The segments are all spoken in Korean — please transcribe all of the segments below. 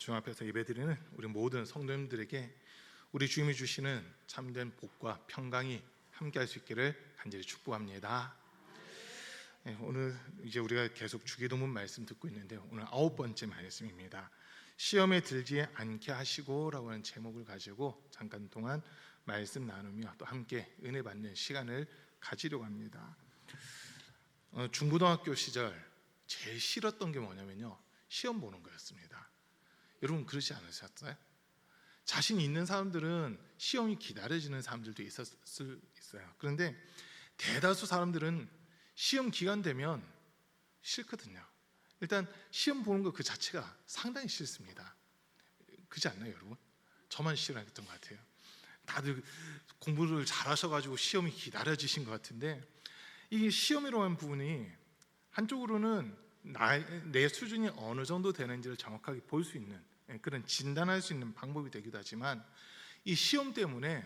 주님 앞에서 예배드리는 우리 모든 성도님들에게 우리 주님이 주시는 참된 복과 평강이 함께할 수 있기를 간절히 축복합니다. 오늘 이제 우리가 계속 주기도문 말씀 듣고 있는데 오늘 9번째 말씀입니다. 시험에 들지 않게 하시고라고 하는 제목을 가지고 잠깐 동안 말씀 나누며 또 함께 은혜 받는 시간을 가지려고 합니다. 중고등학교 시절 제일 싫었던 게 뭐냐면요, 시험 보는 거였습니다. 여러분 그러지 않으셨어요? 자신 있는 사람들은 시험이 기다려지는 사람들도 있어요. 그런데 대다수 사람들은 시험 기간 되면 싫거든요. 일단 시험 보는 것 그 자체가 상당히 싫습니다. 그렇지 않나요, 여러분? 저만 싫어했던 것 같아요. 다들 공부를 잘하셔가지고 시험이 기다려지신 것 같은데, 이게 시험이라고 하는 부분이 한쪽으로는 내 수준이 어느 정도 되는지를 정확하게 볼 수 있는, 그런 진단할 수 있는 방법이 되기도 하지만, 이 시험 때문에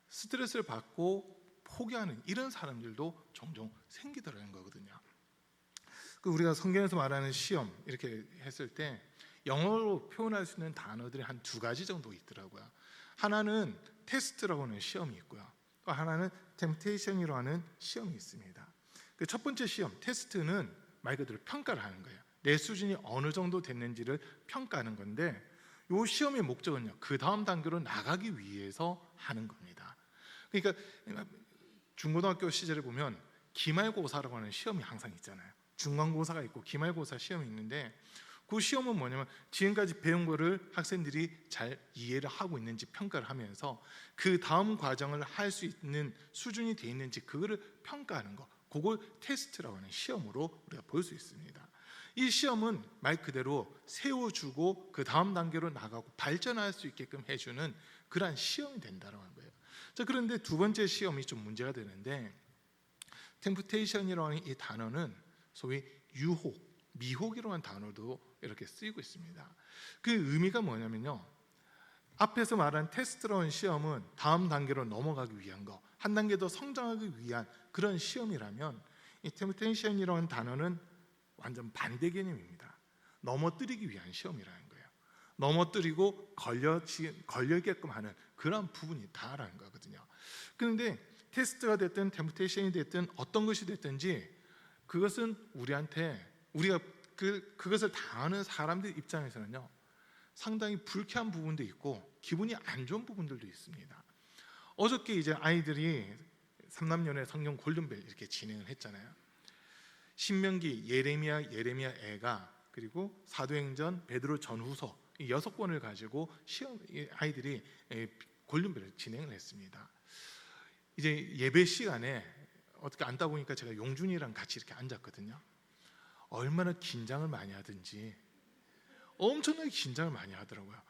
스트레스를 받고 포기하는 이런 사람들도 종종 생기더라는 거거든요. 우리가 성경에서 말하는 시험 이렇게 했을 때 영어로 표현할 수 있는 단어들이 한 두 가지 정도 있더라고요. 하나는 테스트라고 하는 시험이 있고요, 또 하나는 템테이션이라고 하는 시험이 있습니다. 그 첫 번째 시험, 테스트는 말 그대로 평가를 하는 거예요. 내 수준이 어느 정도 됐는지를 평가하는 건데, 이 시험의 목적은요, 그 다음 단계로 나가기 위해서 하는 겁니다. 그러니까 중고등학교 시절에 보면 기말고사라고 하는 시험이 항상 있잖아요. 중간고사가 있고 기말고사 시험이 있는데, 그 시험은 뭐냐면 지금까지 배운 거를 학생들이 잘 이해를 하고 있는지 평가를 하면서 그 다음 과정을 할 수 있는 수준이 돼 있는지 그거를 평가하는 거, 그걸 테스트라고 하는 시험으로 우리가 볼 수 있습니다. 이 시험은 말 그대로 세워주고 그 다음 단계로 나가고 발전할 수 있게끔 해주는 그러한 시험이 된다는 거예요. 자, 그런데 두 번째 시험이 좀 문제가 되는데, 템프테이션이라고 하는 이 단어는 소위 유혹, 미혹이라고 하는 단어도 이렇게 쓰이고 있습니다. 그 의미가 뭐냐면요, 앞에서 말한 테스트라고 하는 시험은 다음 단계로 넘어가기 위한 거, 한 단계 더 성장하기 위한 그런 시험이라면, 이 템프테이션이라고 하는 단어는 완전 반대 개념입니다. 넘어뜨리기 위한 시험이라는 거예요. 넘어뜨리고 걸려게끔 하는 그런 부분이다라는 거거든요. 그런데 테스트가 됐든 템프테이션이 됐든 어떤 것이 됐든지, 그것은 우리가 그것을 당하는 사람들 입장에서는요, 상당히 불쾌한 부분도 있고 기분이 안 좋은 부분들도 있습니다. 어저께 이제 아이들이 3남년의 성경 골든벨 이렇게 진행을 했잖아요. 신명기, 예레미야 애가, 그리고 사도행전, 베드로 전후서 이 6권을 가지고 아이들이 골든벨을 진행을 했습니다. 이제 예배 시간에 어떻게 앉다 보니까 제가 용준이랑 같이 이렇게 앉았거든요. 얼마나 긴장을 많이 하든지 엄청나게 긴장을 많이 하더라고요.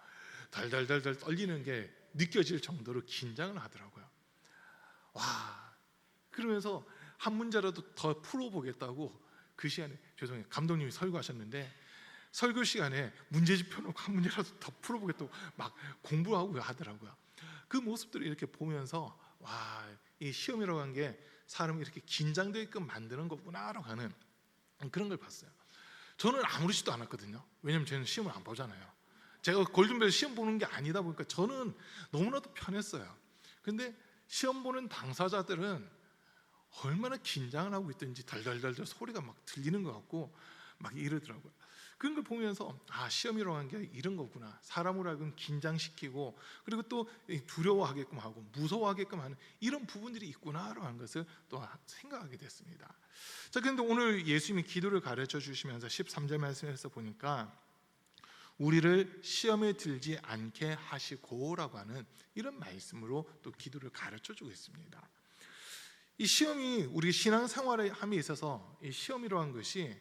달달달달 떨리는 게 느껴질 정도로 긴장을 하더라고요. 와, 그러면서 한 문제라도 더 풀어보겠다고 그 시간에, 죄송해요, 감독님이 설교하셨는데 설교 시간에 문제집 펴놓고 한 문제라도 더 풀어보겠다고 막 공부하고 하더라고요. 그 모습들을 이렇게 보면서, 와, 이 시험이라고 하는 게 사람이 이렇게 긴장되게끔 만드는 거구나라고 하는 그런 걸 봤어요. 저는 아무렇지도 않았거든요. 왜냐면 저는 시험을 안 보잖아요. 제가 골든벨 시험 보는 게 아니다 보니까 저는 너무나도 편했어요. 근데 시험 보는 당사자들은 얼마나 긴장을 하고 있든지 달달달달 소리가 막 들리는 것 같고 막 이러더라고요. 그런 걸 보면서, 아, 시험이라고 하는 게 이런 거구나. 사람을 하여금 긴장시키고, 그리고 또 두려워하게끔 하고 무서워하게끔 하는 이런 부분들이 있구나라고 하는 것을 또 생각하게 됐습니다. 자, 그런데 오늘 예수님이 기도를 가르쳐 주시면서 13절 말씀에서 보니까 우리를 시험에 들지 않게 하시고라고 하는 이런 말씀으로 또 기도를 가르쳐 주고 있습니다. 이 시험이 우리 신앙생활에 함에 있어서, 이 시험이라고 하는 것이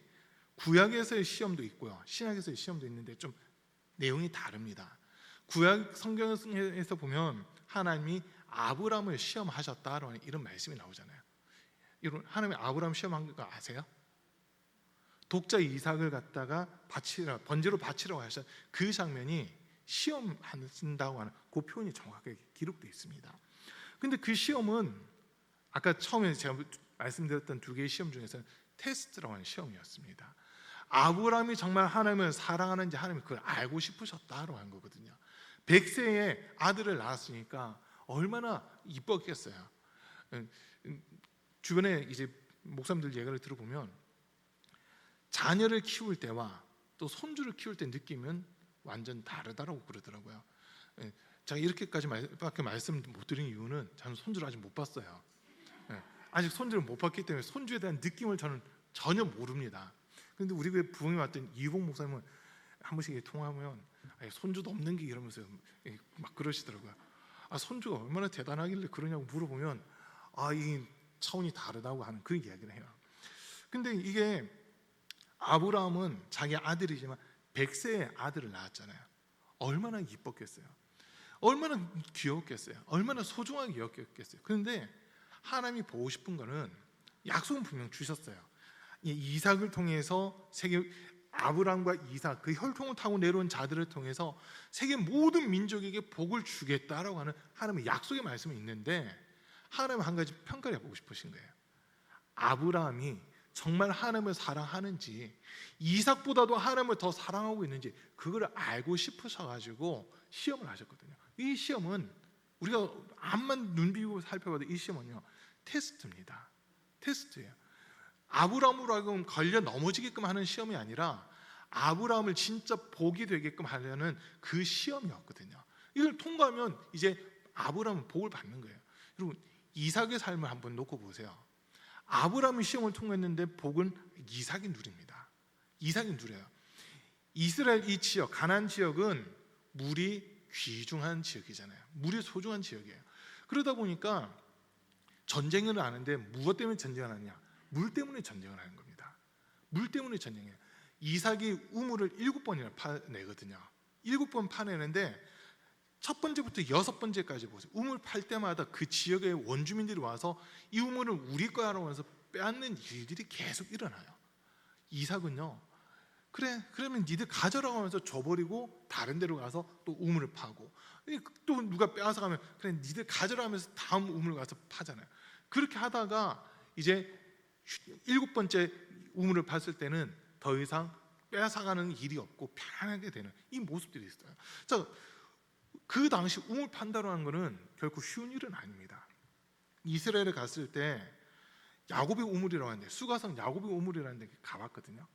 구약에서의 시험도 있고요, 신약에서의 시험도 있는데 좀 내용이 다릅니다. 구약 성경에서 보면 하나님이 아브라함을 시험하셨다라는 이런 말씀이 나오잖아요. 여러분, 하나님이 아브라함 시험한 거 아세요? 독자 이삭을 갖다가 번제로 바치라고 하셨, 그 장면이 시험한다고 하는 그 표현이 정확하게 기록되어 있습니다. 근데 그 시험은 아까 처음에 제가 말씀드렸던 두 개의 시험 중에서는 테스트라고 하는 시험이었습니다. 아브라함이 정말 하나님을 사랑하는지 하나님이 그걸 알고 싶으셨다라고 한 거거든요. 100세에 아들을 낳았으니까 얼마나 이뻤겠어요. 주변에 이제 목사님들 얘기를 들어보면 자녀를 키울 때와 또 손주를 키울 때 느낌은 완전 다르다라고 그러더라고요. 제가 이렇게까지밖에 말씀 못 드린 이유는 저는 손주를 아직 못 봤어요. 아직 손주를 못 봤기 때문에 손주에 대한 느낌을 저는 전혀 모릅니다. 그런데 우리 교회 부흥에 왔던 이봉 목사님은 한 번씩 통화하면 손주도 없는 게 이러면서 막 그러시더라고요. 손주가 얼마나 대단하길래 그러냐고 물어보면 이 차원이 다르다고 하는 그 이야기를 해요. 근데 이게 아브라함은 자기 아들이지만 100세의 아들을 낳았잖아요. 얼마나 이뻤겠어요. 얼마나 귀여웠겠어요. 얼마나 소중하게 여겼겠어요. 그런데 하나님이 보고 싶은 거는 약속은 분명 주셨어요. 이삭을 통해서 세계 아브라함과 이삭 그 혈통을 타고 내려온 자들을 통해서 세계 모든 민족에게 복을 주겠다라고 하는 하나님의 약속의 말씀이 있는데 하나님은 한 가지 평가를 해보고 싶으신 거예요. 아브라함이 정말 하나님을 사랑하는지 이삭보다도 하나님을 더 사랑하고 있는지 그걸 알고 싶으셔가지고 시험을 하셨거든요. 이 시험은 우리가 암만 눈 비우고 살펴봐도 이 시험은요 테스트입니다. 테스트예요. 아브라함으로 하여금 걸려 넘어지게끔 하는 시험이 아니라 아브라함을 진짜 복이 되게끔 하려는 그 시험이었거든요. 이걸 통과하면 이제 아브라함은 복을 받는 거예요. 여러분 이삭의 삶을 한번 놓고 보세요. 아브라함이 시험을 통과했는데 복은 이삭이 누립니다. 이삭이 누려요. 이스라엘 이 지역 가나안 지역은 물이 귀중한 지역이잖아요. 물이 소중한 지역이에요. 그러다 보니까 전쟁을 하는데 무엇 때문에 전쟁을 하느냐? 물 때문에 전쟁을 하는 겁니다. 물 때문에 전쟁해요. 이삭이 우물을 7번이나 파내거든요. 7번 파내는데 첫 번째부터 6번째까지 보세요. 우물 팔 때마다 그 지역의 원주민들이 와서 이 우물을 우리 거야라고 하면서 빼앗는 일들이 계속 일어나요. 이삭은요, 그래 그러면 니들 가져라고 하면서 줘버리고 다른 데로 가서 또 우물을 파고 또 누가 빼앗아 가면 그래 니들 가져라 하면서 다음 우물 가서 파잖아요. 그렇게 하다가 이제 7번째 우물을 팠을 때는 더 이상 빼앗아가는 일이 없고 편안하게 되는 이 모습들이 있어요. 자, 그 당시 우물 판다고 하는 것은 결코 쉬운 일은 아닙니다. 이스라엘에 갔을 때 야곱의 우물이라고 하는데 수가성 야곱의 우물이라는 데 가봤거든요.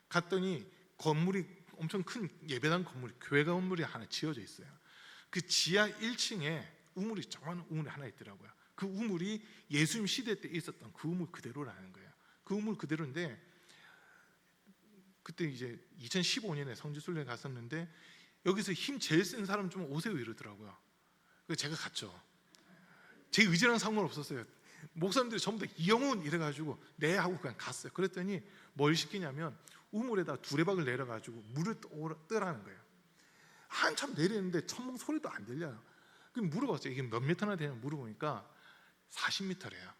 갔더니 건물이 엄청 큰 예배당 건물이 교회 건물이 하나 지어져 있어요. 그 지하 1층에 우물이 조그마한 우물이 하나 있더라고요. 그 우물이 예수님 시대 때 있었던 그 우물 그대로라는 거예요. 그 우물 그대로인데 그때 이제 2015년에 성지순례 갔었는데 여기서 힘 제일 센 사람 좀 오세요 이러더라고요. 그래서 제가 갔죠. 제 의지랑 상관없었어요. 목사님들이 전부 다 이영훈 이래가지고 네 하고 그냥 갔어요. 그랬더니 뭘 시키냐면 우물에다 두레박을 내려가지고 물을 뜨라는 거예요. 한참 내리는데 천둥 소리도 안 들려요. 그럼 물어봤어요. 이게 몇 미터나 되냐 물어보니까 40m래요.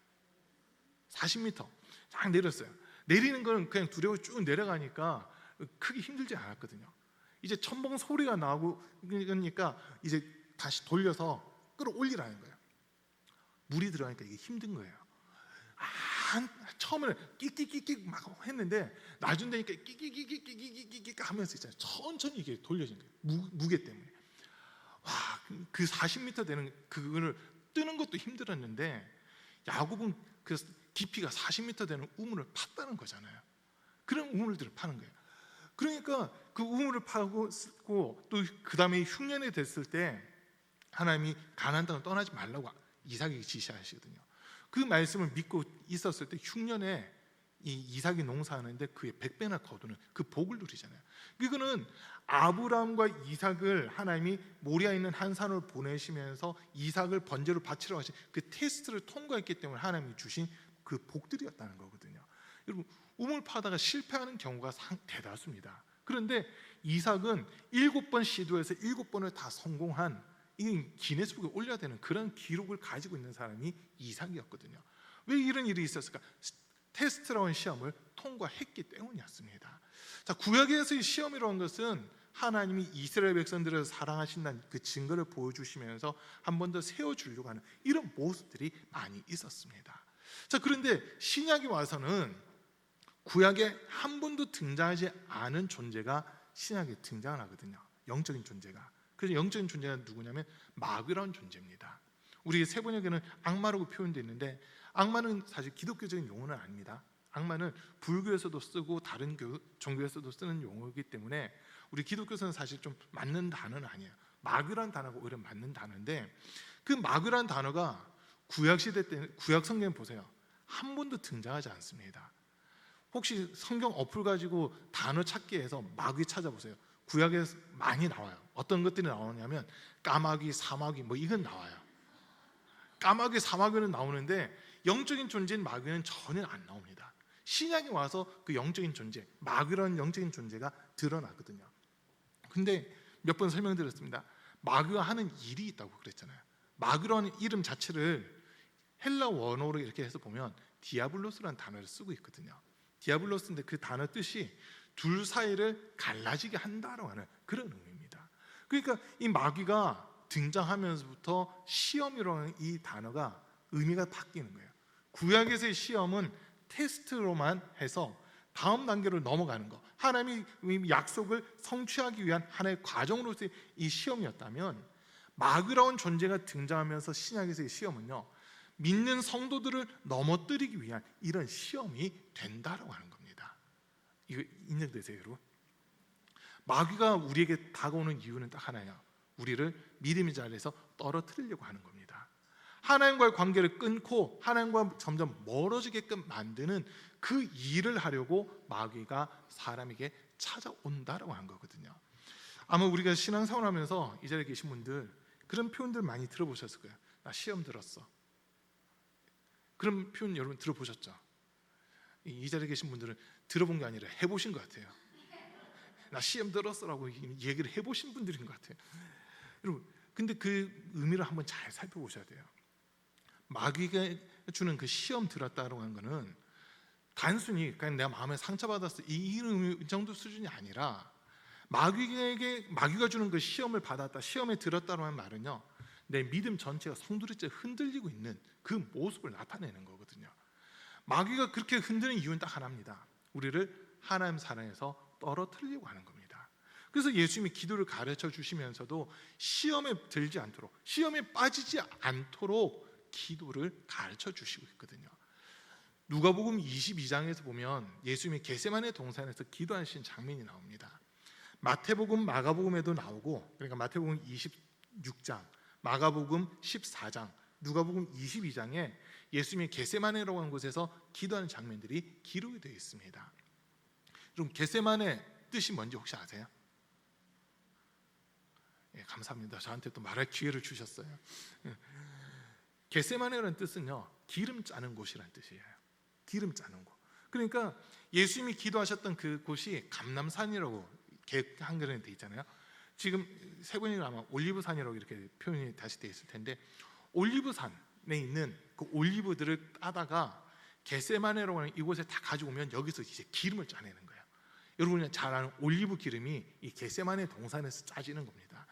40m 쫙 내렸어요. 내리는 거는 그냥 두레박이 쭉 내려가니까 크게 힘들지 않았거든요. 이제 천둥 소리가 나고 그러니까 이제 다시 돌려서 끌어올리라는 거예요. 물이 들어가니까 이게 힘든 거예요. 처음에는 끽끽끽끽 막 했는데 나중 되니까 끽끽끽끽끽끽 하면서 있잖아요. 천천히 이게 돌려진 거예요. 무게 때문에. 와, 그 40m 되는 그거를 뜨는 것도 힘들었는데 야곱은 그 깊이가 40m 되는 우물을 팠다는 거잖아요. 그런 우물들을 파는 거예요. 그러니까 그 우물을 파고 또 그 다음에 흉년이 됐을 때 하나님이 가나안 땅을 떠나지 말라고 이삭에게 지시하시거든요. 그 말씀을 믿고 있었을 때 흉년에 이 이삭이 농사하는데 그의 100배나 거두는 그 복을 누리잖아요. 이거는 아브라함과 이삭을 하나님이 모리아에 있는 한 산으로 보내시면서 이삭을 번제로 바치라고 하신 그 테스트를 통과했기 때문에 하나님이 주신 그 복들이었다는 거거든요. 여러분 우물 파다가 실패하는 경우가 대다수입니다. 그런데 이삭은 7번 시도해서 7번을 다 성공한 이 기네스북에 올려야 되는 그런 기록을 가지고 있는 사람이 이삭이었거든요. 왜 이런 일이 있었을까? 테스트라는 시험을 통과했기 때문이었습니다. 자, 구약에서의 시험이라는 것은 하나님이 이스라엘 백성들을 사랑하신다는 그 증거를 보여주시면서 한 번 더 세워주려고 하는 이런 모습들이 많이 있었습니다. 자, 그런데 신약에 와서는 구약에 한 번도 등장하지 않은 존재가 신약에 등장을 하거든요. 영적인 존재가. 그래서 영적인 존재가 누구냐면 마귀라는 존재입니다. 우리 세번역에는 악마라고 표현되어 있는데, 악마는 사실 기독교적인 용어는 아닙니다. 악마는 불교에서도 쓰고 다른 종교에서도 쓰는 용어이기 때문에 우리 기독교에서는 사실 좀 맞는 단어는 아니에요. 마귀라는 단어가 오히려 맞는 단어인데, 그 마귀라는 단어가 구약 시대 때, 구약 성경 보세요. 한 번도 등장하지 않습니다. 혹시 성경 어플 가지고 단어 찾기 해서 마귀 찾아보세요. 구약에 많이 나와요. 어떤 것들이 나오냐면 까마귀, 사마귀 뭐 이건 나와요. 까마귀, 사마귀는 나오는데 영적인 존재인 마귀는 전혀 안 나옵니다. 신약에 와서 그 영적인 존재, 마귀라는 영적인 존재가 드러나거든요. 근데 몇 번 설명드렸습니다. 마귀가 하는 일이 있다고 그랬잖아요. 마귀라는 이름 자체를 헬라 원어로 이렇게 해서 보면 디아블로스라는 단어를 쓰고 있거든요. 디아블로스인데 그 단어 뜻이 둘 사이를 갈라지게 한다라고 하는 그런 의미입니다. 그러니까 이 마귀가 등장하면서부터 시험이라는 이 단어가 의미가 바뀌는 거예요. 구약에서의 시험은 테스트로만 해서 다음 단계로 넘어가는 거, 하나님의 약속을 성취하기 위한 하나의 과정으로서의 이 시험이었다면, 마귀라는 존재가 등장하면서 신약에서의 시험은요, 믿는 성도들을 넘어뜨리기 위한 이런 시험이 된다라고 하는 겁니다. 이거 인정되세요, 여러분? 마귀가 우리에게 다가오는 이유는 딱 하나예요. 우리를 믿음의 자리에서 떨어뜨리려고 하는 겁니다. 하나님과의 관계를 끊고 하나님과 점점 멀어지게끔 만드는 그 일을 하려고 마귀가 사람에게 찾아온다라고 하는 거거든요. 아마 우리가 신앙생활 하면서 이 자리에 계신 분들 그런 표현들 많이 들어보셨을 거예요. 나 시험 들었어. 그런 표현 여러분 들어보셨죠? 이 자리에 계신 분들은 들어본 게 아니라 해보신 것 같아요. 나 시험 들었어라고 얘기를 해보신 분들인 것 같아요. 여러분, 근데 그 의미를 한번 잘 살펴보셔야 돼요. 마귀가 주는 그 시험 들었다라고 하는 거는 단순히 그냥 내가 마음에 상처받았어 이 정도 수준이 아니라, 마귀가 주는 그 시험을 받았다, 시험에 들었다라고 하는 말은요, 내 믿음 전체가 송두리째 흔들리고 있는 그 모습을 나타내는 거거든요. 마귀가 그렇게 흔드는 이유는 딱 하나입니다. 우리를 하나님 사랑에서 떨어뜨리려고 하는 겁니다. 그래서 예수님이 기도를 가르쳐 주시면서도 시험에 들지 않도록, 시험에 빠지지 않도록 기도를 가르쳐 주시고 있거든요. 누가복음 22장에서 보면 예수님이 겟세마네 동산에서 기도하신 장면이 나옵니다. 마태복음, 마가복음에도 나오고, 그러니까 마태복음 26장, 마가복음 14장, 누가복음 22장에 예수님이 겟세마네라고 하는 곳에서 기도하는 장면들이 기록이 되어 있습니다. 그럼 겟세마네 뜻이 뭔지 혹시 아세요? 예, 감사합니다. 저한테 또 말할 기회를 주셨어요. 겟세마네라는 뜻은요, 기름 짜는 곳이라는 뜻이에요. 기름 짜는 곳. 그러니까 예수님이 기도하셨던 그 곳이 감람산이라고 한글에 돼 있잖아요. 지금 세 분이 아마 올리브산이라고 이렇게 표현이 다시 돼 있을 텐데, 올리브산에 있는 그 올리브들을 따다가 겟세마네라고 하는 이곳에 다 가져오면 여기서 이제 기름을 짜내는 거예요. 여러분이 잘 아는 올리브 기름이 이 겟세마네 동산에서 짜지는 겁니다.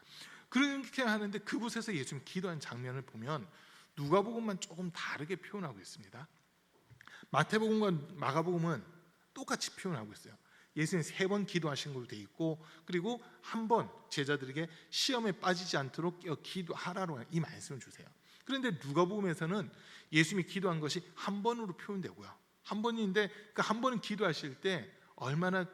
그렇게 하는데 그곳에서 예수님 기도한 장면을 보면 누가복음만 조금 다르게 표현하고 있습니다. 마태복음과 마가복음은 똑같이 표현하고 있어요. 예수님 3번 기도하신 걸로 돼 있고, 그리고 한 번 제자들에게 시험에 빠지지 않도록 기도하라고 이 말씀을 주세요. 그런데 누가복음에서는 예수님이 기도한 것이 한 번으로 표현되고요. 한 번인데 그 한 번은 기도하실 때 얼마나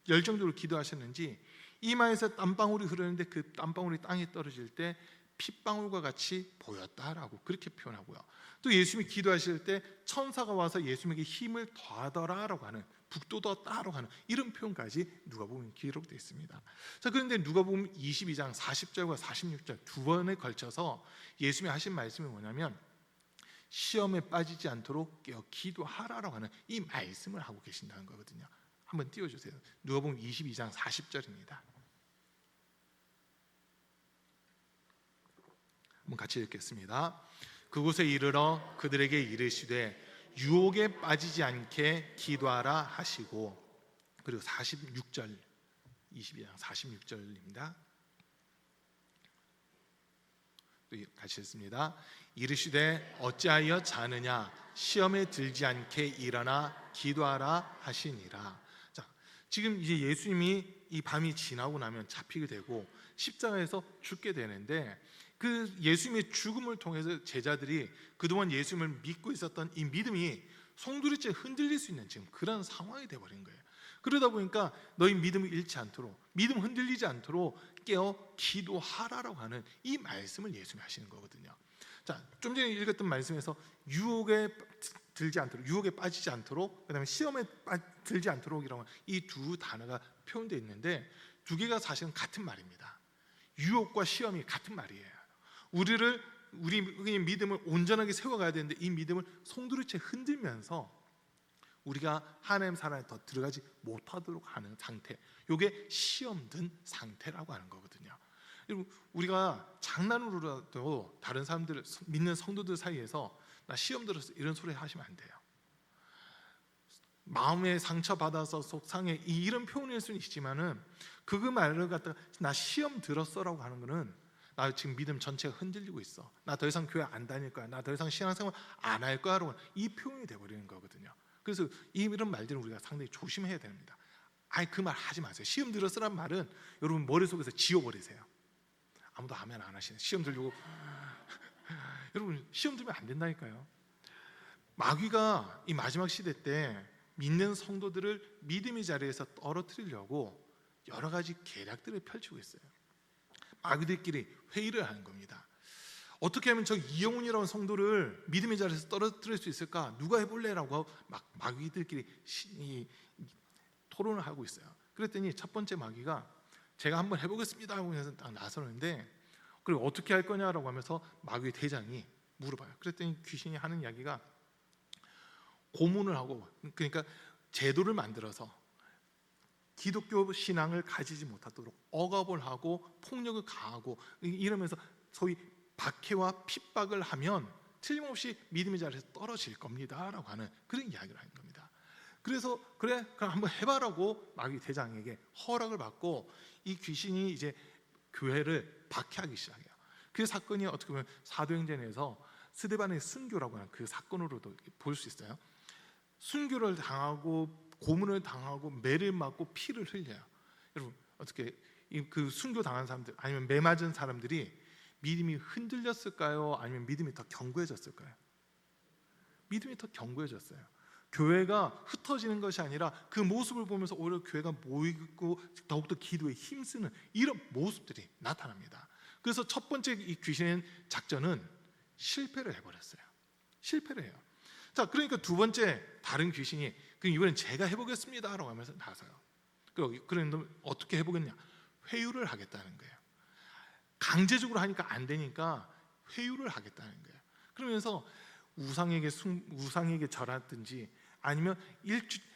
열정적으로 기도하셨는지, 이마에서 땀방울이 흐르는데 그 땀방울이 땅에 떨어질 때 핏방울과 같이 보였다라고 그렇게 표현하고요. 또 예수님이 기도하실 때 천사가 와서 예수님에게 힘을 더하더라라고 하는, 북돋았다라고 하는 이런 표현까지 누가복음에 기록되어 있습니다. 자, 그런데 누가복음 22장 40절과 46절 두 번에 걸쳐서 예수님이 하신 말씀이 뭐냐면 시험에 빠지지 않도록 기도하라라고 하는 이 말씀을 하고 계신다는 거거든요. 한번 띄워주세요. 누가복음 22장 40절입니다. 한번 같이 읽겠습니다. 그곳에 이르러 그들에게 이르시되 유혹에 빠지지 않게 기도하라 하시고, 그리고 46절, 22장 46절입니다. 같이 읽습니다. 이르시되 어찌하여 자느냐 시험에 들지 않게 일어나 기도하라 하시니라. 자, 지금 이제 예수님이 이 밤이 지나고 나면 잡히게 되고 십자가에서 죽게 되는데, 그 예수님의 죽음을 통해서 제자들이 그동안 예수님을 믿고 있었던 이 믿음이 송두리째 흔들릴 수 있는 지금 그런 상황이 되어버린 거예요. 그러다 보니까 너희 믿음을 잃지 않도록, 믿음 흔들리지 않도록 깨어 기도하라라고 하는 이 말씀을 예수님이 하시는 거거든요. 자, 좀 전에 읽었던 말씀에서 유혹에 들지 않도록, 유혹에 빠지지 않도록, 그다음에 시험에 들지 않도록이라고 이 두 단어가 표현되어 있는데, 두 개가 사실은 같은 말입니다. 유혹과 시험이 같은 말이에요. 우리 믿음을 온전하게 세워가야 되는데, 이 믿음을 송두리째 흔들면서 우리가 하나님 사랑에 더 들어가지 못하도록 하는 상태, 이게 시험 든 상태라고 하는 거거든요. 여러분, 우리가 장난으로라도 다른 사람들, 믿는 성도들 사이에서 나 시험 들었어 이런 소리 하시면 안 돼요. 마음에 상처 받아서 속상해 이런 표현일 수는 있지만은 그 말을 갖다가 나 시험 들었어라고 하는 거는 나 지금 믿음 전체가 흔들리고 있어, 나 더 이상 교회 안 다닐 거야, 나 더 이상 신앙생활 안 할 거야라고 이 표현이 돼버리는 거거든요. 그래서 이런 말들은 우리가 상당히 조심해야 됩니다. 아니, 그 말 하지 마세요. 시험 들었으란 말은 여러분 머릿속에서 지워버리세요. 아무도 아멘 안 하시네. 시험 들려고 여러분, 시험 들면 안 된다니까요. 마귀가 이 마지막 시대 때 믿는 성도들을 믿음의 자리에서 떨어뜨리려고 여러 가지 계략들을 펼치고 있어요. 마귀들끼리 회의를 하는 겁니다. 어떻게 하면 저 이영훈이라는 성도를 믿음의 자리에서 떨어뜨릴 수 있을까? 누가 해볼래라고 막 마귀들끼리 토론을 하고 있어요. 그랬더니 첫 번째 마귀가 제가 한번 해보겠습니다 하고 해서 딱 나서는데, 그리고 어떻게 할 거냐라고 하면서 마귀 대장이 물어봐요. 그랬더니 귀신이 하는 이야기가 고문을 하고, 그러니까 제도를 만들어서 기독교 신앙을 가지지 못하도록 억압을 하고 폭력을 가하고 이러면서 소위 박해와 핍박을 하면 틀림없이 믿음의 자리에서 떨어질 겁니다 라고 하는 그런 이야기를 하는 겁니다. 그래서 그래, 그럼 한번 해봐라고 마귀 대장에게 허락을 받고 이 귀신이 이제 교회를 박해하기 시작해요. 그 사건이 어떻게 보면 사도행전에서 스데반의 순교라고 하는 그 사건으로도 볼 수 있어요. 순교를 당하고 고문을 당하고 매를 맞고 피를 흘려요. 여러분, 어떻게 그 순교 당한 사람들, 아니면 매 맞은 사람들이 믿음이 흔들렸을까요? 아니면 믿음이 더 견고해졌을까요? 믿음이 더 견고해졌어요. 교회가 흩어지는 것이 아니라 그 모습을 보면서 오히려 교회가 모이고 더욱더 기도에 힘쓰는 이런 모습들이 나타납니다. 그래서 첫 번째 이 귀신의 작전은 실패를 해버렸어요. 실패를 해요. 자, 그러니까 두 번째 다른 귀신이 그럼 이번엔 제가 해보겠습니다라고 하면서 나서요. 그런데 어떻게 해보겠냐? 회유를 하겠다는 거예요. 강제적으로 하니까 안 되니까 회유를 하겠다는 거예요. 그러면서 우상에게 절하든지 아니면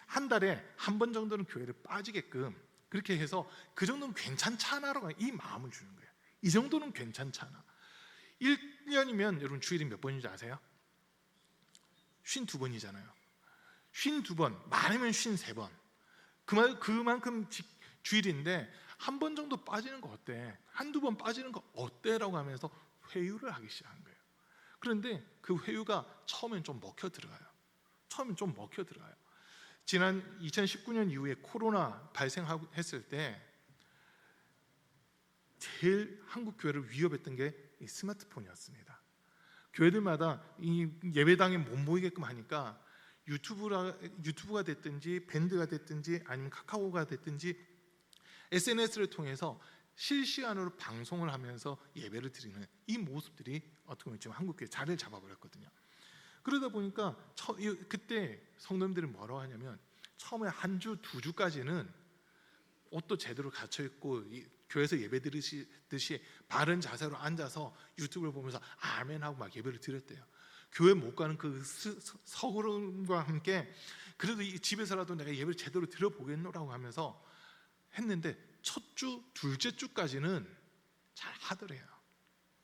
한 달에 한 번 정도는 교회를 빠지게끔 그렇게 해서 그 정도는 괜찮잖아라고 이 마음을 주는 거예요. 이 정도는 괜찮잖아. 1년이면 여러분 주일이 몇 번인지 아세요? 52번이잖아요. 52번, 많으면 53번. 그만큼 주일인데 한 번 정도 빠지는 거 어때? 한두 번 빠지는 거 어때? 라고 하면서 회유를 하기 시작한 거예요. 그런데 그 회유가 처음엔 좀 먹혀 들어가요. 지난 2019년 이후에 코로나 발생했을 때 제일 한국 교회를 위협했던 게 이 스마트폰이었습니다. 교회들마다 이 예배당에 못 모이게끔 하니까 유튜브가 됐든지 밴드가 됐든지 아니면 카카오가 됐든지 SNS를 통해서 실시간으로 방송을 하면서 예배를 드리는 이 모습들이 어떻게 보면 지금 한국교회 자리를 잡아버렸거든요. 그러다 보니까 그때 성도님들이 뭐라고 하냐면 처음에 한 주, 두 주까지는 옷도 제대로 갖춰 입고 교회에서 예배 드리듯이 바른 자세로 앉아서 유튜브를 보면서 아멘하고 막 예배를 드렸대요. 교회 못 가는 그 서글픔과 함께 그래도 이 집에서라도 내가 예배를 제대로 드려보겠노라고 하면서 했는데 첫 주, 둘째 주까지는 잘 하더래요.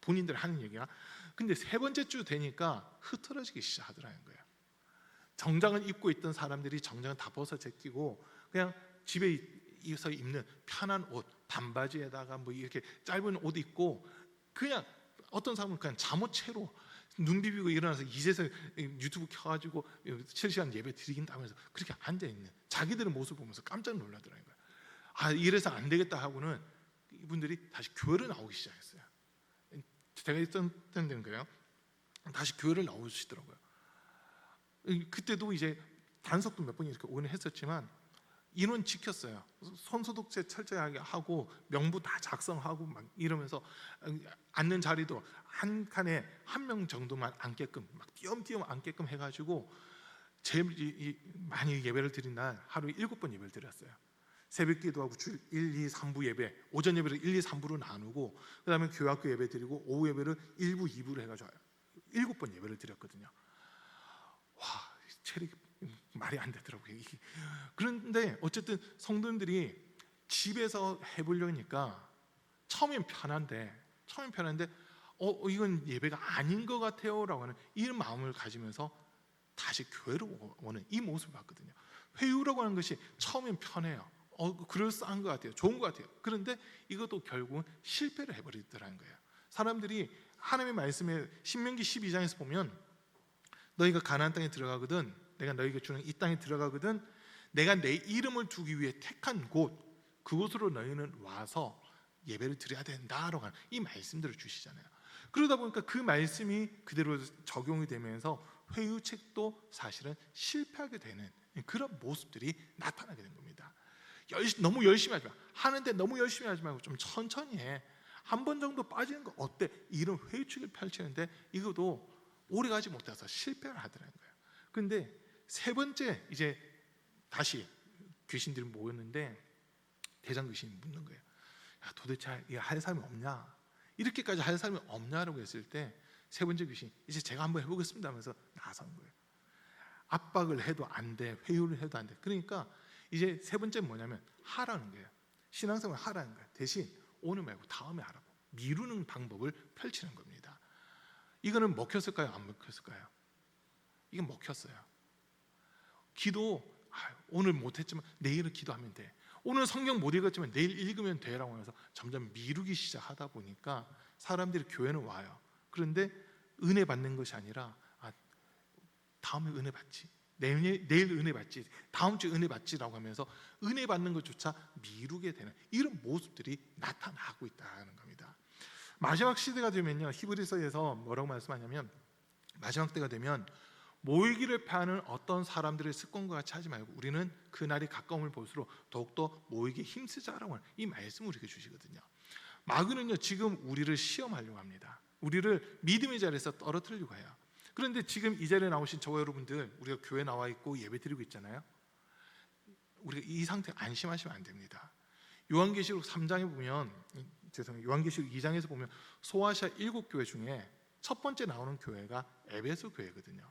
본인들 하는 얘기야. 근데 세 번째 주 되니까 흐트러지기 시작하더라는 거예요. 정장을 입고 있던 사람들이 정장을 다 벗어 제끼고 그냥 집에서 입는 편한 옷, 반바지에다가 뭐 이렇게 짧은 옷 입고 그냥 어떤 사람은 그냥 잠옷채로 눈 비비고 일어나서 이제서 유튜브 켜가지고 7시간 예배 드리긴다면서 그렇게 앉아있는 자기들의 모습을 보면서 깜짝 놀라더라는 거예요. 아, 이래서 안 되겠다 하고는 이분들이 다시 교회를 나오기 시작했어요. 제가 있던 데는 그래요. 다시 교회를 나오시더라고요. 그때도 이제 단속도 몇 번 이렇게 오긴 했었지만 인원 지켰어요. 손소독제 철저하게 하고 명부 다 작성하고 막 이러면서 앉는 자리도 한 칸에 한 명 정도만 앉게끔 막 띄엄띄엄 앉게끔 해가지고 제일 많이 예배를 드린 날 하루에 7번 예배를 드렸어요. 새벽 기도하고 주 1, 2, 3부 예배, 오전 예배를 1, 2, 3부로 나누고 그 다음에 교회학교 예배 드리고 오후 예배를 1부, 2부로 해가지고 7번 예배를 드렸거든요. 와, 체력이 말이 안 되더라고요. 그런데 어쨌든 성도님들이 집에서 해보려니까 처음엔 편한데 이건 예배가 아닌 것 같아요라고 하는 이런 마음을 가지면서 다시 교회로 오는 이 모습을 봤거든요. 회유라고 하는 것이 처음엔 편해요. 그럴싸한 것 같아요. 좋은 것 같아요. 그런데 이것도 결국은 실패를 해버리더라는 거예요. 사람들이 하나님의 말씀에 신명기 12장에서 보면 너희가 가나안 땅에 들어가거든, 내가 너희에게 주는 이 땅에 들어가거든, 내가 내 이름을 두기 위해 택한 곳 그곳으로 너희는 와서 예배를 드려야 된다라고 하는 이 말씀들을 주시잖아요. 그러다 보니까 그 말씀이 그대로 적용이 되면서 회유책도 사실은 실패하게 되는 그런 모습들이 나타나게 된 겁니다. 너무 열심히 하지 마. 하는데 너무 열심히 하지 말고 좀 천천히 해. 한 번 정도 빠지는 거 어때? 이런 회유책을 펼치는데 이것도 오래가지 못해서 실패를 하더라는 거예요. 그런데 세 번째 이제 다시 귀신들이 모였는데 대장 귀신이 묻는 거예요. 야, 도대체 이거 할 사람이 없냐? 이렇게까지 할 사람이 없냐라고 했을 때 세 번째 귀신 이제 제가 한번 해보겠습니다 하면서 나선 거예요. 압박을 해도 안 돼, 회유를 해도 안 돼. 그러니까 이제 세 번째 뭐냐면 하라는 거예요. 신앙생활 하라는 거예요. 대신 오늘 말고 다음에 하라고 미루는 방법을 펼치는 겁니다. 이거는 먹혔을까요? 안 먹혔을까요? 이건 먹혔어요. 기도 오늘 못했지만 내일은 기도하면 돼. 오늘 성경 못 읽었지만 내일 읽으면 돼라고 하면서 점점 미루기 시작하다 보니까 사람들이 교회는 와요. 그런데 은혜 받는 것이 아니라 다음에 은혜 받지, 내일 은혜 받지, 다음 주에 은혜 받지라고 하면서 은혜 받는 것조차 미루게 되는 이런 모습들이 나타나고 있다는 겁니다. 마지막 시대가 되면요, 히브리서에서 뭐라고 말씀하냐면 마지막 때가 되면 모이기를 패하는 어떤 사람들의 습관과 같이 하지 말고 우리는 그날이 가까움을 볼수록 더욱더 모이기에 힘쓰자라고 하는 이 말씀을 우리에게 주시거든요. 마귀는요 지금 우리를 시험하려고 합니다. 우리를 믿음의 자리에서 떨어뜨리려고 해요. 그런데 지금 이 자리에 나오신 저와 여러분들, 우리가 교회 나와 있고 예배 드리고 있잖아요. 우리가 이 상태에 안심하시면 안 됩니다. 요한계시록 3장에 보면, 요한계시록 2장에서 보면 소아시아 7교회 중에 첫 번째 나오는 교회가 에베소 교회거든요.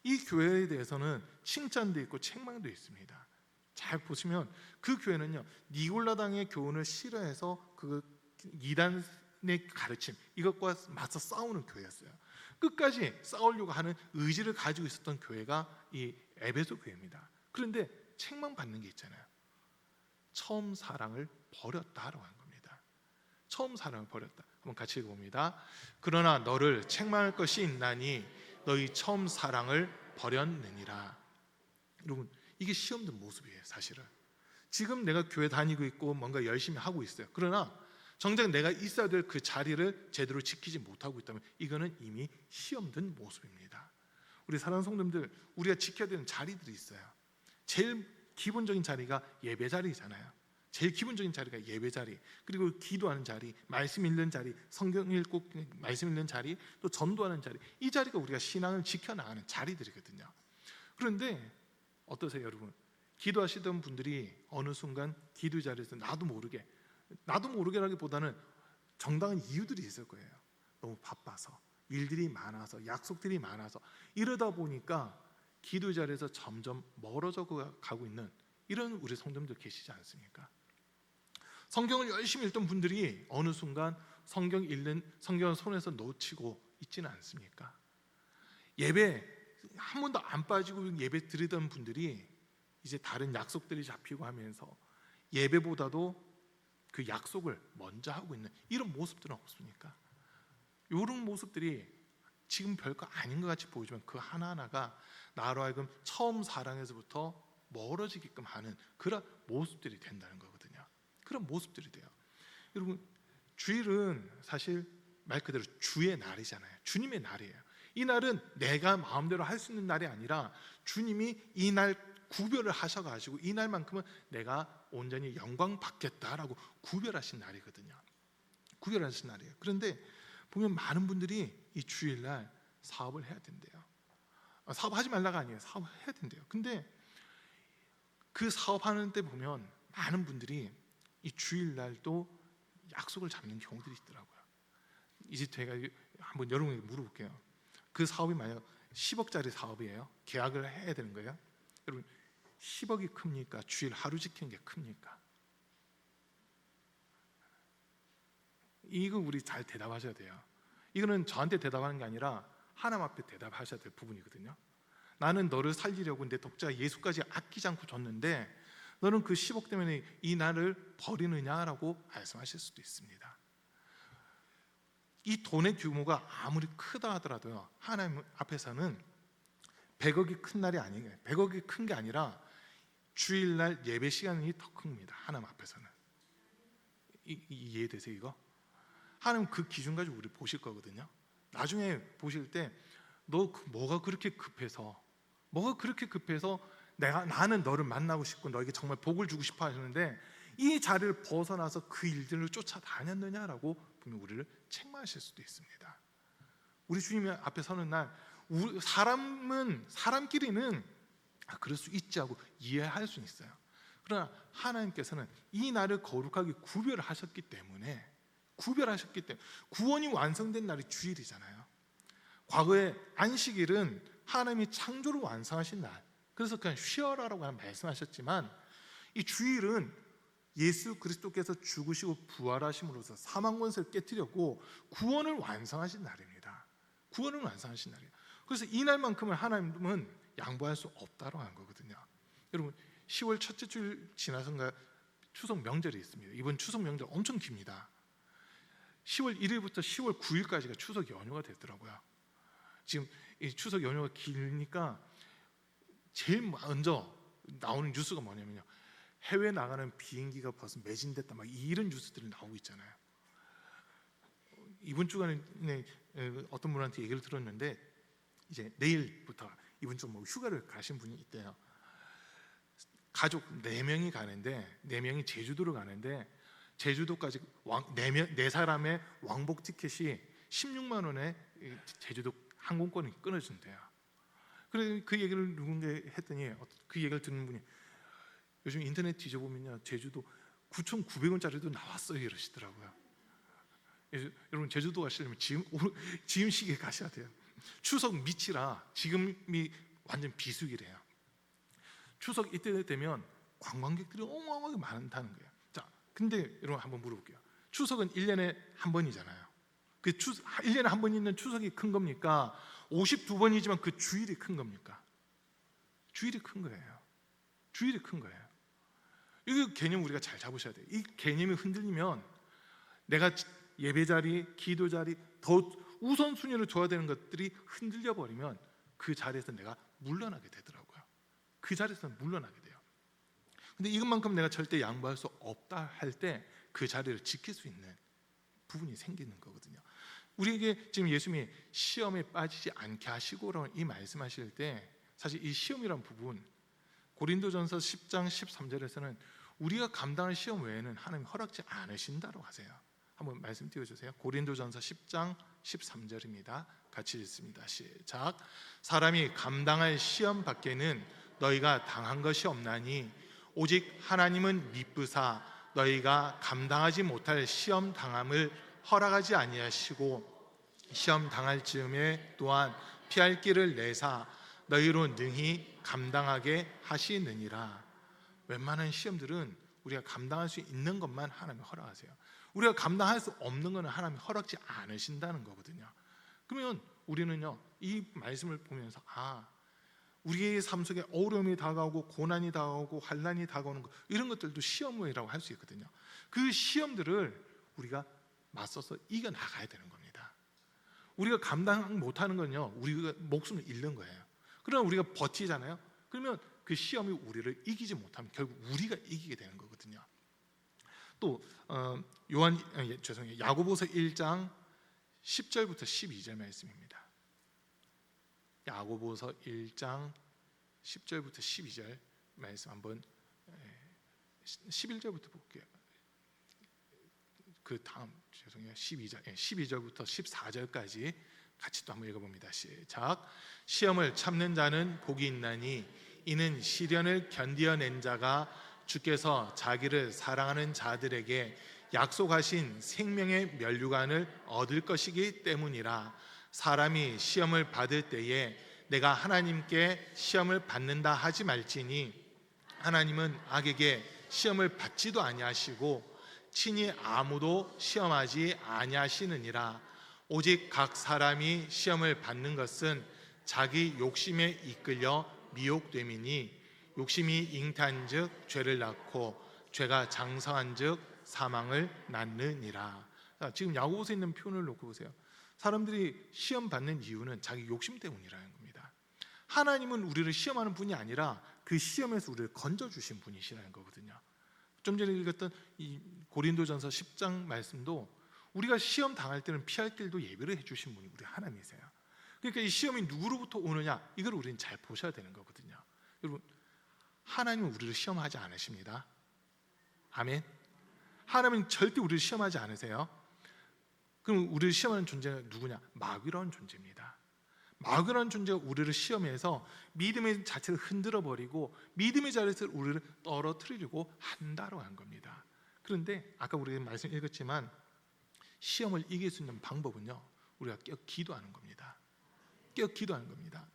이 교회에 대해서는 칭찬도 있고 책망도 있습니다. 잘 보시면 그 교회는요 니골라당의 교훈을 싫어해서 그 이단의 가르침 이것과 맞서 싸우는 교회였어요. 끝까지 싸우려고 하는 의지를 가지고 있었던 교회가 이 에베소 교회입니다. 그런데 책망받는 게 있잖아요. 처음 사랑을 버렸다라고 하는 겁니다. 처음 사랑을 버렸다. 한번 같이 읽어봅니다. 그러나 너를 책망할 것이 있나니 너희 처음 사랑을 버렸느니라. 여러분, 이게 시험된 모습이에요. 사실은 지금 내가 교회 다니고 있고 뭔가 열심히 하고 있어요. 그러나 정작 내가 있어야 될 그 자리를 제대로 지키지 못하고 있다면 이거는 이미 시험된 모습입니다. 우리 사랑하는 성도님들, 우리가 지켜야 되는 자리들이 있어요. 제일 기본적인 자리가 예배 자리잖아요. 제일 기본적인 자리가 예배 자리, 그리고 기도하는 자리, 말씀 읽는 자리, 성경 읽고 말씀 읽는 자리, 또 전도하는 자리, 이 자리가 우리가 신앙을 지켜나가는 자리들이거든요. 그런데 어떠세요 여러분? 기도하시던 분들이 어느 순간 기도 자리에서 나도 모르게라기보다는 정당한 이유들이 있을 거예요. 너무 바빠서, 일들이 많아서, 약속들이 많아서, 이러다 보니까 기도 자리에서 점점 멀어져 가고 있는 이런 우리 성도님들 계시지 않습니까? 성경을 열심히 읽던 분들이 어느 순간 성경을 손에서 놓치고 있지는 않습니까? 예배 한 번도 안 빠지고 예배 드리던 분들이 이제 다른 약속들이 잡히고 하면서 예배보다도 그 약속을 먼저 하고 있는 이런 모습들은 없습니까? 이런 모습들이 지금 별거 아닌 것 같이 보이지만 그 하나하나가 나로 하여금 처음 사랑에서부터 멀어지게끔 하는 그런 모습들이 된다는 거거든요. 그런 모습들이 돼요. 여러분, 주일은 사실 말 그대로 주의 날이잖아요. 주님의 날이에요. 이 날은 내가 마음대로 할 수 있는 날이 아니라 주님이 이 날 구별을 하셔가지고 이 날만큼은 내가 온전히 영광 받겠다라고 구별하신 날이거든요. 구별하신 날이에요. 그런데 보면 많은 분들이 이 주일날 사업을 해야 된대요. 사업하지 말라가 아니에요. 사업을 해야 된대요. 근데 그 사업하는 때 보면 많은 분들이 이 주일날도 약속을 잡는 경우들이 있더라고요. 이제 제가 한번 여러분에게 물어볼게요. 그 사업이 만약 10억짜리 사업이에요. 계약을 해야 되는 거예요. 여러분, 10억이 큽니까? 주일 하루 지키는 게 큽니까? 이거 우리 잘 대답하셔야 돼요. 이거는 저한테 대답하는 게 아니라 하나님 앞에 대답하셔야 될 부분이거든요. 나는 너를 살리려고 내 독자 예수까지 아끼지 않고 줬는데 너는 그 10억 때문에 이 나를 버리느냐라고 말씀하실 수도 있습니다. 이 돈의 규모가 아무리 크다 하더라도요, 하나님 앞에서는 100억이 큰 날이 아니에요. 100억이 큰 게 아니라 주일날 예배 시간이 더 큽니다. 하나님 앞에서는. 이해되세요 이거? 하나님 그 기준 가지고 우리 보실 거거든요. 나중에 보실 때 너 뭐가 그렇게 급해서 나는 너를 만나고 싶고 너에게 정말 복을 주고 싶어 하시는데 이 자리를 벗어나서 그 일들을 쫓아다녔느냐라고 보면 우리를 책망하실 수도 있습니다. 우리 주님 앞에 서는 날 사람끼리는 그럴 수 있지 하고 이해할 수 있어요. 그러나 하나님께서는 이 날을 거룩하게 구별하셨기 때문에 구원이 완성된 날이 주일이잖아요. 과거에 안식일은 하나님이 창조를 완성하신 날, 그래서 그냥 쉬어라라고 말씀하셨지만 이 주일은 예수 그리스도께서 죽으시고 부활하심으로써 사망 권세를 깨뜨렸고 구원을 완성하신 날입니다. 구원을 완성하신 날이에요. 그래서 이 날만큼은 하나님은 양보할 수 없다고 한 거거든요. 여러분, 10월 첫째 주일 지나선가 추석 명절이 있습니다. 이번 추석 명절 엄청 깁니다. 10월 1일부터 10월 9일까지가 추석 연휴가 되더라고요. 지금 이 추석 연휴가 길니까 제일 먼저 나오는 뉴스가 뭐냐면요, 해외 나가는 비행기가 벌써 매진됐다 막 이런 뉴스들이 나오고 있잖아요. 이번 주간에 어떤 분한테 얘기를 들었는데 이제 내일부터 이번 주 뭐 휴가를 가신 분이 있대요. 가족 4명이 가는데 4명이 제주도를 가는데 제주도까지 4사람의 왕복 티켓이 16만 원에 제주도 항공권이 끊어진대요. 그래서 그 얘기를 누군가 했더니 그 얘기를 듣는 분이 요즘 인터넷 뒤져보면요, 제주도 9,900원짜리도 나왔어요 이러시더라고요. 여러분, 제주도 가시려면 지금 시기에 가셔야 돼요. 추석 밑이라 지금이 완전 비수기래요. 추석 이때 되면 관광객들이 어마어마하게 많다는 거예요. 자, 근데 여러분 한번 물어볼게요. 추석은 1년에 한 번이잖아요. 1년에 한 번 있는 추석이 큰 겁니까? 52번이지만 그 주일이 큰 겁니까? 주일이 큰 거예요. 주일이 큰 거예요. 이 개념 우리가 잘 잡으셔야 돼요. 이 개념이 흔들리면 내가 예배 자리, 기도 자리, 더 우선순위를 둬야 되는 것들이 흔들려 버리면 그 자리에서 내가 물러나게 되더라고요. 그 자리에서 물러나게 돼요. 근데 이것만큼 내가 절대 양보할 수 없다 할 때 그 자리를 지킬 수 있는 부분이 생기는 거거든요. 우리에게 지금 예수님이 시험에 빠지지 않게 하시고라는 이 말씀하실 때 사실 이 시험이란 부분 고린도전서 10장 13절에서는 우리가 감당할 시험 외에는 하나님이 허락지 않으신다고 하세요. 한번 말씀 띄워주세요. 고린도전서 10장 13절입니다. 같이 읽습니다. 시작. 사람이 감당할 시험 밖에는 너희가 당한 것이 없나니 오직 하나님은 미쁘사 너희가 감당하지 못할 시험 당함을 허락하지 아니하시고 시험 당할 즈음에 또한 피할 길을 내사 너희로 능히 감당하게 하시느니라. 웬만한 시험들은 우리가 감당할 수 있는 것만 하나님이 허락하세요. 우리가 감당할 수 없는 것은 하나님이 허락지 않으신다는 거거든요. 그러면 우리는요, 이 말씀을 보면서 우리의 삶 속에 어려움이 다가오고 고난이 다가오고 환난이 다가오는 것, 이런 것들도 시험이라고 할 수 있거든요. 그 시험들을 우리가 맞서서 이겨나가야 되는 겁니다. 우리가 감당 못하는 건요, 우리가 목숨을 잃는 거예요. 그러나 우리가 버티잖아요. 그러면 그 시험이 우리를 이기지 못하면 결국 우리가 이기게 되는 거거든요. 또 야고보서 1장 10절부터 12절 말씀입니다. 야고보서 1장 10절부터 12절 말씀 한번 11절부터 볼게요. 그 다음 12절부터 14절까지 같이 또 한번 읽어봅니다. 시작. 시험을 참는 자는 복이 있나니 이는 시련을 견디어낸 자가 주께서 자기를 사랑하는 자들에게 약속하신 생명의 면류관을 얻을 것이기 때문이라. 사람이 시험을 받을 때에 내가 하나님께 시험을 받는다 하지 말지니 하나님은 악에게 시험을 받지도 아니하시고 친히 아무도 시험하지 아니하시느니라. 오직 각 사람이 시험을 받는 것은 자기 욕심에 이끌려 미혹됨이니 욕심이 잉태한즉 죄를 낳고 죄가 장성한즉 사망을 낳느니라. 지금 야고보서에 있는 표현을 놓고 보세요. 사람들이 시험 받는 이유는 자기 욕심 때문이라는 겁니다. 하나님은 우리를 시험하는 분이 아니라 그 시험에서 우리를 건져주신 분이시라는 거거든요. 좀 전에 읽었던 이 고린도전서 10장 말씀도 우리가 시험 당할 때는 피할 길도 예비를 해주신 분이 우리 하나님이세요. 그러니까 이 시험이 누구로부터 오느냐, 이걸 우리는 잘 보셔야 되는 거거든요. 여러분, 하나님은 우리를 시험하지 않으십니다. 아멘. 하나님은 절대 우리를 시험하지 않으세요. 그럼 우리를 시험하는 존재가 누구냐? 마귀라는 존재입니다. 마귀라는 존재가 우리를 시험해서 믿음의 자체를 흔들어 버리고 믿음의 자리에서 우리를 떨어뜨리려고 한다고 한 겁니다. 그런데 아까 우리 말씀 읽었지만 시험을 이길 수 있는 방법은요, 우리가 깨어 기도하는 겁니다. 깨어 기도하는 겁니다.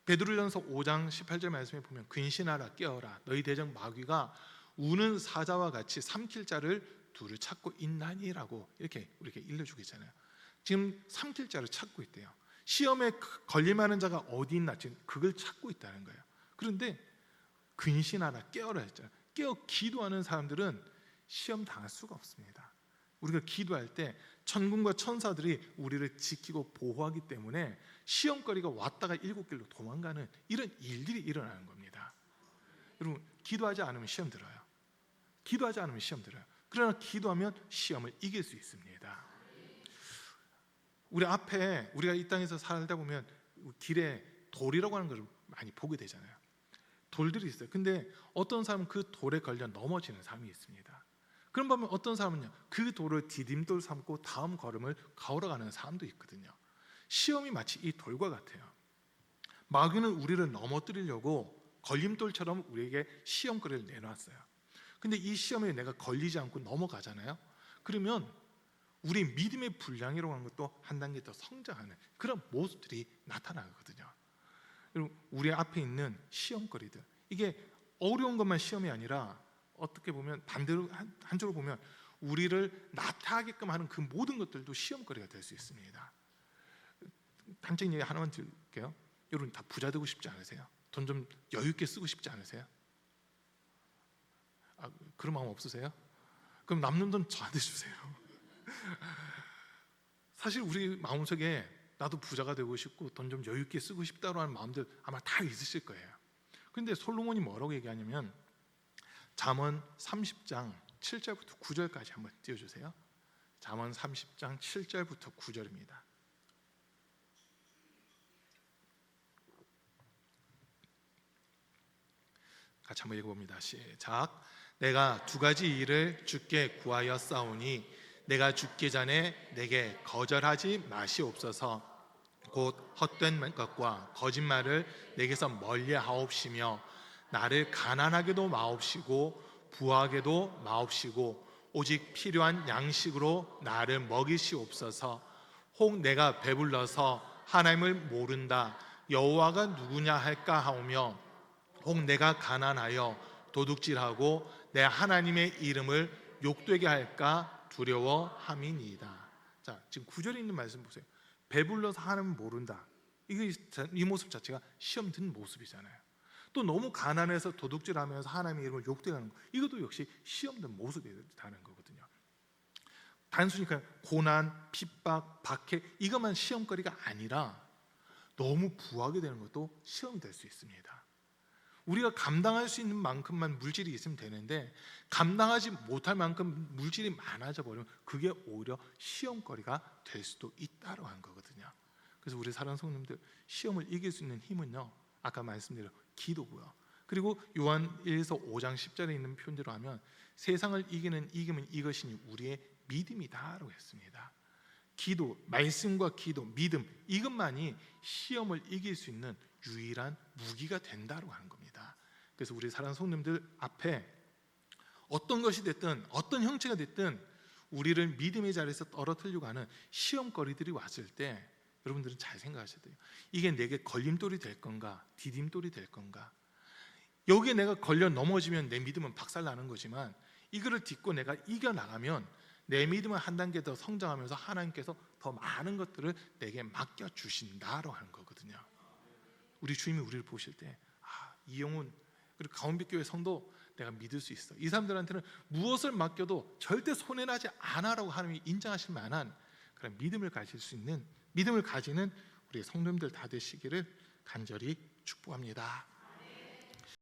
베드로전서 5장 18절 말씀에 보면 근신하라 깨어라 너희 대적 마귀가 우는 사자와 같이 삼킬 자를 둘을 찾고 있나니라고 이렇게 우리에게 일러주고 있잖아요. 지금 삼킬 자를 찾고 있대요. 시험에 걸릴 만한 자가 어디 있나 지금 그걸 찾고 있다는 거예요. 그런데 근신하라 깨어라 했잖아요. 깨어 기도하는 사람들은 시험 당할 수가 없습니다. 우리가 기도할 때 천군과 천사들이 우리를 지키고 보호하기 때문에 시험거리가 왔다가 일곱 길로 도망가는 이런 일들이 일어나는 겁니다. 여러분, 기도하지 않으면 시험 들어요. 기도하지 않으면 시험 들어요. 그러나 기도하면 시험을 이길 수 있습니다. 우리 앞에 우리가 이 땅에서 살다 보면 길에 돌이라고 하는 걸 많이 보게 되잖아요. 돌들이 있어요. 근데 어떤 사람은 그 돌에 걸려 넘어지는 사람이 있습니다. 그런 반면 어떤 사람은요, 그 돌을 디딤돌 삼고 다음 걸음을 걸어가는 사람도 있거든요. 시험이 마치 이 돌과 같아요. 마귀는 우리를 넘어뜨리려고 걸림돌처럼 우리에게 시험거리를 내놨어요. 근데 이 시험에 내가 걸리지 않고 넘어가잖아요. 그러면 우리 믿음의 분량이라고 하는 것도 한 단계 더 성장하는 그런 모습들이 나타나거든요. 여러분, 우리 앞에 있는 시험거리들, 이게 어려운 것만 시험이 아니라 어떻게 보면 반대로 한쪽으로 보면 우리를 나타하게끔 하는 그 모든 것들도 시험거리가 될 수 있습니다. 단적인 얘기 하나만 드릴게요. 여러분 다 부자 되고 싶지 않으세요? 돈 좀 여유 있게 쓰고 싶지 않으세요? 그런 마음 없으세요? 그럼 남는 돈 저한테 주세요. 사실 우리 마음속에 나도 부자가 되고 싶고 돈 좀 여유 있게 쓰고 싶다고 하는 마음들 아마 다 있으실 거예요. 그런데 솔로몬이 뭐라고 얘기하냐면 잠언 30장 7절부터 9절까지 한번 띄워주세요. 잠언 30장 7절부터 9절입니다. 같이 한번 읽어봅니다. 시작. 내가 두 가지 일을 주께 구하였사오니 내가 죽기 전에 내게 거절하지 마시옵소서. 곧 헛된 것과 거짓말을 내게서 멀리하옵시며 나를 가난하게도 마옵시고 부하게도 마옵시고 오직 필요한 양식으로 나를 먹이시옵소서. 혹 내가 배불러서 하나님을 모른다 여호와가 누구냐 할까 하오며 혹 내가 가난하여 도둑질하고 내 하나님의 이름을 욕되게 할까 두려워함이니이다. 자, 지금 9절에 있는 말씀 보세요. 배불러서 하나님을 모른다. 이 모습 자체가 시험 든 모습이잖아요. 또 너무 가난해서 도둑질하면서 하나님의 이름을 욕되게 하는 거, 이것도 역시 시험 든 모습이라는 거거든요. 단순히 그냥 고난, 핍박, 박해 이것만 시험거리가 아니라 너무 부하게 되는 것도 시험이 될 수 있습니다. 우리가 감당할 수 있는 만큼만 물질이 있으면 되는데 감당하지 못할 만큼 물질이 많아져 버리면 그게 오히려 시험거리가 될 수도 있다고 하는 거거든요. 그래서 우리 사랑하는 성도님들, 시험을 이길 수 있는 힘은요, 아까 말씀드린 기도고요. 그리고 요한 1서 5장 10절에 있는 표현대로 하면 세상을 이기는 이김은 이것이니 우리의 믿음이다라고 했습니다. 기도, 말씀과 기도, 믿음 이것만이 시험을 이길 수 있는 유일한 무기가 된다고 하는 겁니다. 그래서 우리 사랑하는 성도님들 앞에 어떤 것이 됐든 어떤 형체가 됐든 우리를 믿음의 자리에서 떨어뜨리려고 하는 시험거리들이 왔을 때 여러분들은 잘 생각하셔야 돼요. 이게 내게 걸림돌이 될 건가, 디딤돌이 될 건가. 여기에 내가 걸려 넘어지면 내 믿음은 박살나는 거지만 이거를 딛고 내가 이겨나가면 내 믿음은 한 단계 더 성장하면서 하나님께서 더 많은 것들을 내게 맡겨주신다고 하는 거거든요. 우리 주님이 우리를 보실 때 이영훈 그리고 가운빛교회 성도 내가 믿을 수 있어. 이 사람들한테는 무엇을 맡겨도 절대 손해나지 않아라고 하나님이 인정하실 만한 그런 믿음을 가질 수 있는, 믿음을 가지는 우리 성도님들 다 되시기를 간절히 축복합니다.